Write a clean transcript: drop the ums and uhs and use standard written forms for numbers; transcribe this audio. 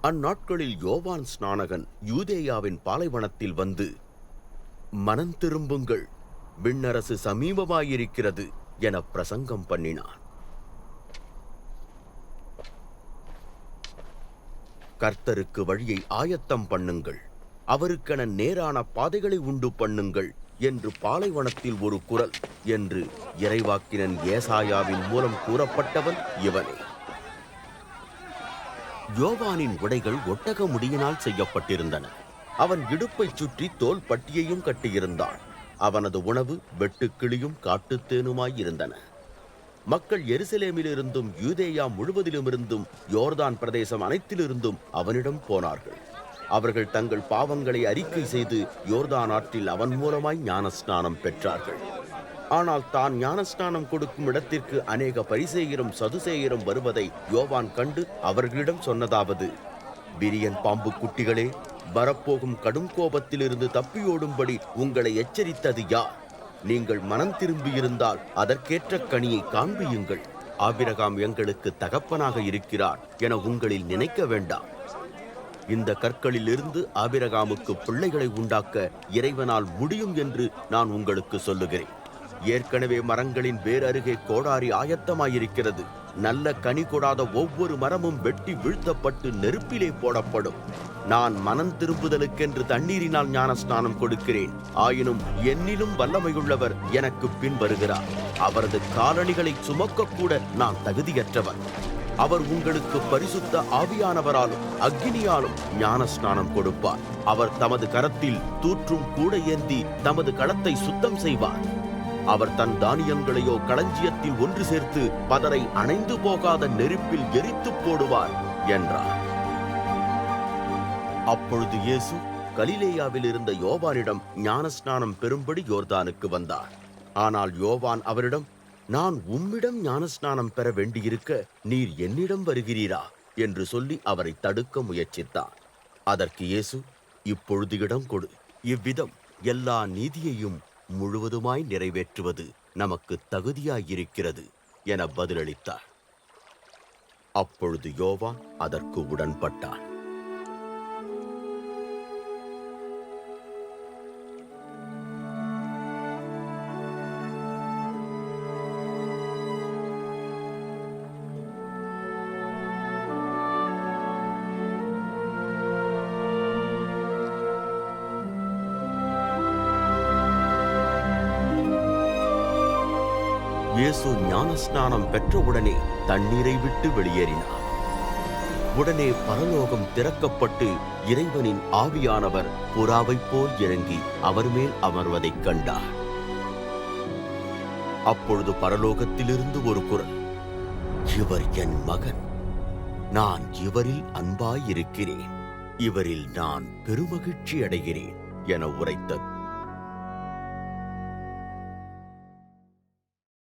அந்நாட்களில் யோவான் ஸ்நானகன் யூதேயாவின் பாலைவனத்தில் வந்து, மனம் திரும்புங்கள், விண்ணரசு சமீபமாயிருக்கிறது என பிரசங்கம் பண்ணினான். கர்த்தருக்கு வழியை ஆயத்தம் பண்ணுங்கள், அவருக்கென நேரான பாதைகளை உண்டு பண்ணுங்கள் என்று பாலைவனத்தில் ஒரு குரல் என்று இறைவாக்கினன் ஏசாயாவின் மூலம் கூறப்பட்டவன் இவனே. யோவானின் உடைகள் ஒட்டக முடியினால் செய்யப்பட்டிருந்தன. அவன் இடுப்பைச் சுற்றி தோல் பட்டியையும் கட்டியிருந்தான். அவனது உணவு வெட்டுக்கிளியும் காட்டுத்தேனுமாயிருந்தன. மக்கள் எருசலேமிலிருந்தும் யூதேயா முழுவதிலுமிருந்தும் யோர்தான் பிரதேசம் அனைத்திலிருந்தும் அவனிடம் போனார்கள். அவர்கள் தங்கள் பாவங்களை அறிக்கை செய்து யோர்தான் ஆற்றில் அவன் மூலமாய் ஞானஸ்நானம் பெற்றார்கள். ஆனால் தான் ஞானஸ்நானம் கொடுக்கும் இடத்திற்கு அநேக பரிசேயரும் சதுசேயரும் வருவதை யோவான் கண்டு அவர்களிடம் சொன்னதாவது: விரியன் பாம்பு குட்டிகளே, வரப்போகும் கடும் கோபத்திலிருந்து தப்பியோடும்படி உங்களை எச்சரித்தது யார்? நீங்கள் மனம் திரும்பியிருந்தால் அதற்கேற்ற கனியை காண்பியுங்கள். ஆபிரகாம் எங்களுக்கு தகப்பனாக இருக்கிறார் என உங்களில் நினைக்க வேண்டாம். இந்த கற்களிலிருந்து ஆபிரகாமுக்கு பிள்ளைகளை உண்டாக்க இறைவனால் முடியும் என்று நான் உங்களுக்கு சொல்லுகிறேன். ஏற்கனவே மரங்களின் வேர் அருகே கோடாரி ஆயத்தமாயிருக்கிறது. நல்ல கனி கொடாத ஒவ்வொரு மரமும் வெட்டி வீழ்த்தப்பட்டு நெருப்பிலே போடப்படும். நான் மனம் திரும்புதலுக்கென்று தண்ணீரினால் ஞானஸ்நானம் கொடுக்கிறேன். ஆயினும் என்னிலும் வல்லமையுள்ளவர் எனக்கு பின் வருகிறார். அவரது காலணிகளை சுமக்கக்கூட நான் தகுதியற்றவர். அவர் உங்களுக்கு பரிசுத்த ஆவியானவராலும் அக்கினியாலும் ஞானஸ்நானம் கொடுப்பார். அவர் தமது கரத்தில் தூற்றும் கூட ஏந்தி தமது களத்தை சுத்தம் செய்வார். அவர் தன் தானியங்களையோ களஞ்சியத்தில் ஒன்று சேர்த்து பதரை அணைந்து போகாத நெருப்பில் எரித்து போடுவார் என்றார். அப்பொழுது இயேசு கலிலேயாவில் இருந்த யோவானிடம் ஞானஸ்நானம் பெறும்படி யோர்தானுக்கு வந்தார். ஆனால் யோவான் அவரிடம், நான் உம்மிடம் ஞானஸ்நானம் பெற வேண்டியிருக்க நீர் என்னிடம் வருகிறீரா என்று சொல்லி அவரை தடுக்க முயற்சித்தார். அதற்கு இயேசு, இப்பொழுது இடம் கொடு, இவ்விதம் எல்லா நீதியையும் முழுவதுமாய் நிறைவேற்றுவது நமக்கு தகுதியாயிருக்கிறது என பதிலளித்தார். அப்பொழுது யோவான் அதற்கு உடன்பட்டான். இயேசு ஞானஸ்நானம் பெற்றவுடனே தண்ணீரை விட்டு வெளியேறினார். உடனே பரலோகம் திறக்கப்பட்டு இறைவனின் ஆவியானவர் புறாவைப் போல் இறங்கி அவர் மேல் அமர்வதைக் கண்டார். அப்பொழுது பரலோகத்திலிருந்து ஒரு குரல், இவர் என் மகன், நான் இவரில் அன்பாயிருக்கிறேன், இவரில் நான் பெருமகிழ்ச்சி அடைகிறேன் என உரைத்தது.